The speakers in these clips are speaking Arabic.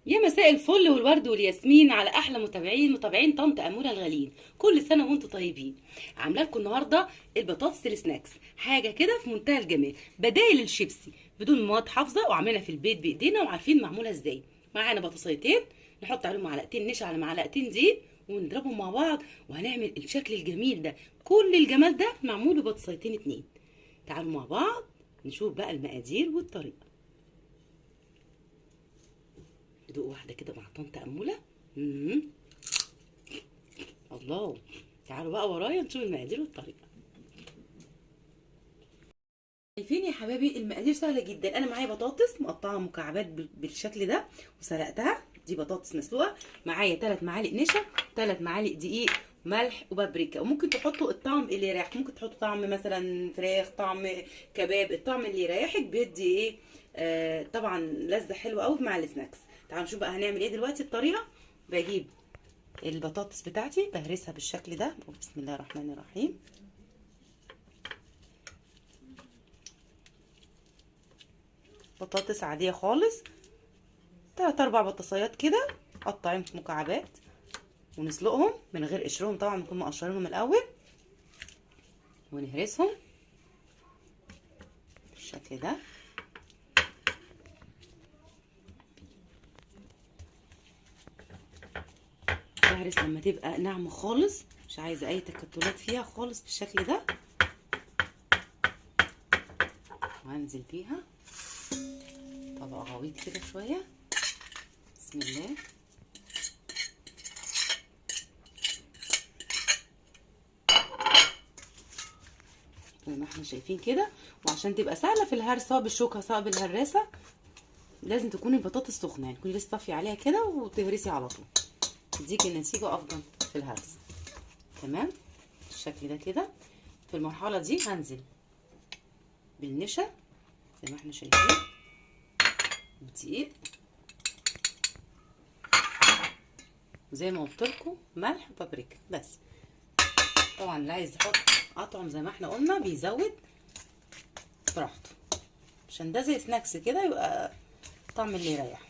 يا مساء الفل والورد والياسمين على احلى متابعين طنط اموره الغاليين. كل سنه وانتم طيبين. عامله لكم النهارده البطاطس السناكس، حاجه كده في منتهى الجمال، بدايل الشيبسي بدون مواد حافظه، وعاملينها في البيت بايدينا وعارفين معموله ازاي. معانا بطاطسيتين، نحط عليهم معلقتين نشا على معلقتين زيت ونضربهم مع بعض، وهنعمل الشكل الجميل ده. كل الجمال ده معمول ببطاطسيتين اتنين. تعالوا مع بعض نشوف بقى المقادير والطريقه. ندوق واحده كده مع طنط اموله. الله. تعالوا بقى ورايا نشوف المقادير والطريقه. شايفين يا حبايبي المقادير سهله جدا. انا معايا بطاطس مقطعه مكعبات بالشكل ده وسلقتها، دي بطاطس مسلوقه. معايا 3 معالق نشا، 3 معالق دقيق، ملح وبابريكا. وممكن تحطوا الطعم اللي يريحك، ممكن تحطوا طعم مثلا فراخ، طعم كباب، الطعم اللي يريحك بيدي ايه. طبعا لذة حلوه قوي مع السناكس. تعالوا نشوف بقى هنعمل ايه دلوقتي. الطريقه: بجيب البطاطس بتاعتي بهرسها بالشكل ده، بسم الله الرحمن الرحيم. بطاطس عاديه خالص، 3 4 بطاطسيات كده، قطعين في مكعبات ونسلقهم من غير قشرهم، طبعا نكون مقشرينهم الاول، ونهرسهم بالشكل ده. بهرس لما تبقى ناعمه خالص، مش عايزه اي تكتلات فيها خالص، بالشكل ده. وهنزل بيها طبق غويط كده شويه، بسم الله. زي ما احنا شايفين كده. وعشان تبقى سهله في الهرس، سواء بالشوكه سواء بالهراسه، لازم تكون البطاطس سخنه، يعني تكوني لسه طافيه عليها كده وتهرسي على طول، تديكي النتيجه افضل في الهرس. تمام بالشكل ده كده. في المرحله دي هنزل بالنشا زي ما احنا شايفين، بالدقيق، وزي ما قلت لكم ملح وبابريكا بس. طبعا اللي عايز يحط اطعم زي ما احنا قلنا بيزود براحته، عشان ده زي سناكس كده، يبقى طعم اللي يريح.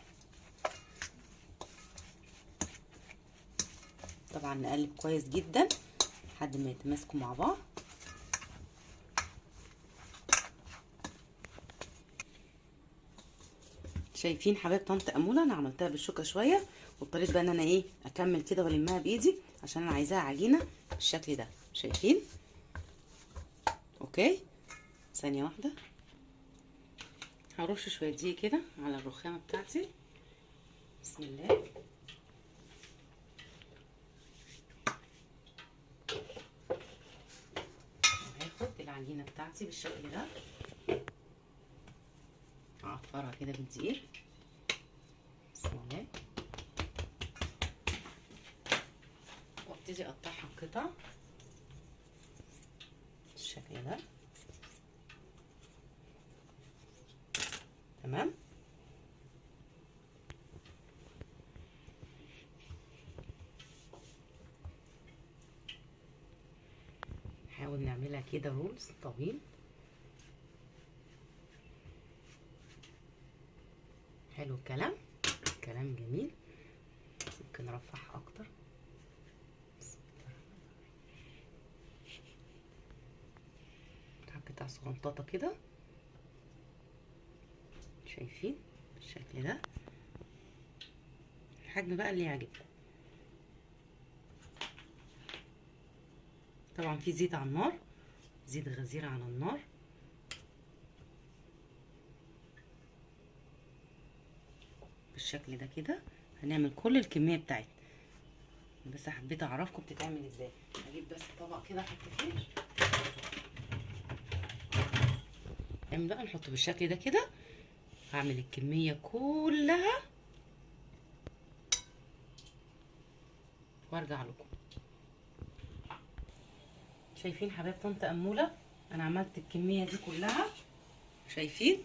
طبعا نقلب كويس جدا لحد ما يتماسكوا مع بعض. شايفين حبايب طنط اموله، انا عملتها بالشوكه شويه، واضطريت بقى ان انا ايه اكمل كده والمها بايدي، عشان انا عايزاها عجينه بالشكل ده. شايفين؟ اوكي، ثانيه واحده. هرش شويه دي كده على الرخامه بتاعتي، بسم الله. وهاخد العجينه بتاعتي بالشكل ده، اعفرها كده بالدقيق، بسم الله، وابتدي اقطعها قطع بالشكل ده. تمام. نحاول نعملها كده رولز طويل. حلو الكلام، كلام جميل. ممكن نرفعها اكتر، قطع صغنططه كده، شايفين بالشكل ده. الحجم بقى اللي يعجبكم. طبعا في زيت على النار، زيت غزير على النار، بالشكل ده كده. هنعمل كل الكميه بتاعتنا، بس حبيت اعرفكم بتتعمل ازاي. هجيب بس طبق كده احط فيه، نعمل بقى نحطه بالشكل ده كده. هعمل الكميه كلها وارجع لكم. شايفين حبايب طنط اموله، انا عملت الكميه دي كلها، شايفين؟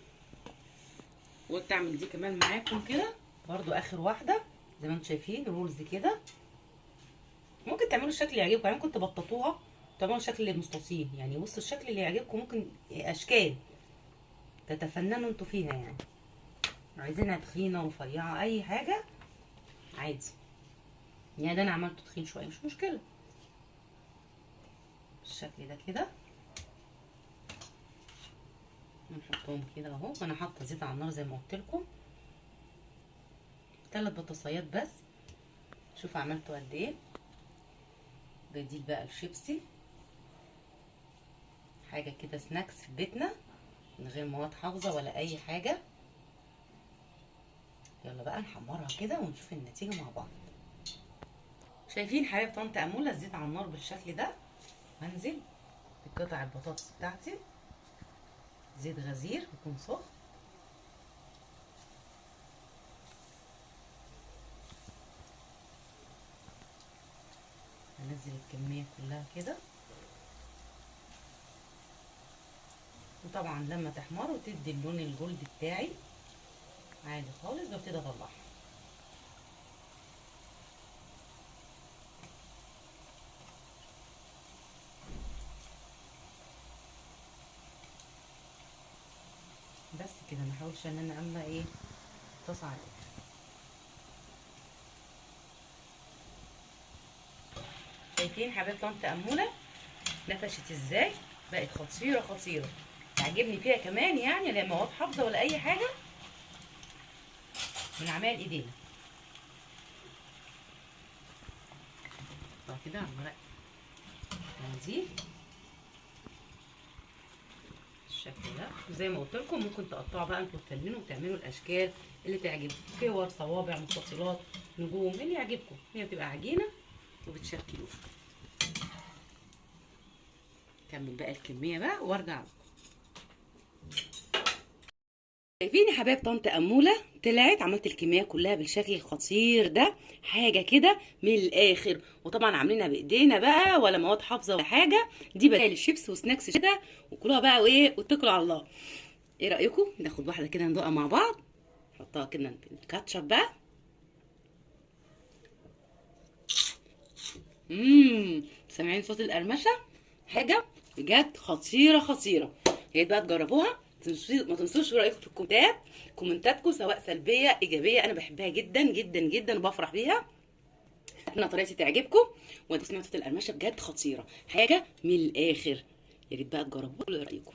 وقلت اعمل دي كمان معاكم كده برضو، اخر واحده زي ما انتم شايفين رولز كده. ممكن تعملوا الشكل اللي يعجبكم، يعني ممكن تبططوها تعملوا شكل مستطيل، يعني بصوا الشكل اللي يعجبكم. ممكن اشكال تتفننوا انتوا فيها، يعني عايزينها تخينه ورفيعه اي حاجه عادي يعني. ده انا عملته تخين شويه مش مشكله، بالشكل ده كده. ونحطهم كده اهو. وانا حاطه زيت على النار زي ما قلت لكم، 3 بطاطسيات بس. شوفوا عملته قد ايه. بديل بقى الشيبسي، حاجه كده سناكس في بيتنا من غير مواد حافظه ولا اي حاجه. يلا بقى نحمرها كده ونشوف النتيجه مع بعض. شايفين حبايب طنط اموله الزيت على النار بالشكل ده. هنزل بقطع البطاطس بتاعتي، زيت غزير يكون سخن. هنزل الكميه كلها كده، وطبعا لما تحمر وتدي اللون الجولد بتاعي عادي خالص ببتدي اطلعها. بس كده، ما احاولش ان انا املى ايه الطاسه على الاخر. شايفين حبايب طنط اموله نفشت ازاي؟ بقت خطيره خطيره. تعجبني فيها كمان يعني لا مواد حافظه ولا اي حاجه، من عمال ايدينا. طب كده على المرق دي بالشكل ده. وزي ما قلت لكم ممكن تقطعوا بقى انتوا تفننوا وتعملوا الاشكال اللي تعجبكم، كور، صوابع، مستطيلات، نجوم، اللي يعجبكم. هي بتبقى عجينه وبتشكلوها. كمل بقى الكميه بقى وارجع لكم. شايفين يا حبايب طنط اموله طلعت عملت الكميه كلها بالشكل الخطير ده، حاجه كده من الاخر. وطبعا عاملينها بايدينا بقى ولا مواد حافظه ولا حاجه. دي بدل الشيبس وسناكس كده، وكلوها بقى وايه واتكلوا على الله. ايه رايكم ناخد واحده كده ندوقها مع بعض؟ نحطها كده في الكاتشب بقى. سامعين صوت القرمشه؟ حاجه بجد خطيره خطيره. يا ريت بقى تجربوها. ما تنسوش رايكم في الكومنتات، كومنتاتكم سواء سلبيه ايجابيه، انا بحبها جدا جدا جدا وبفرح بيها. اتمنى طريقتي تعجبكم. وانتوا سمعتوا صوت القرمشه بجد خطيره، حاجه من الاخر. يا ريت بقى تجربوها. قولوا رايكم.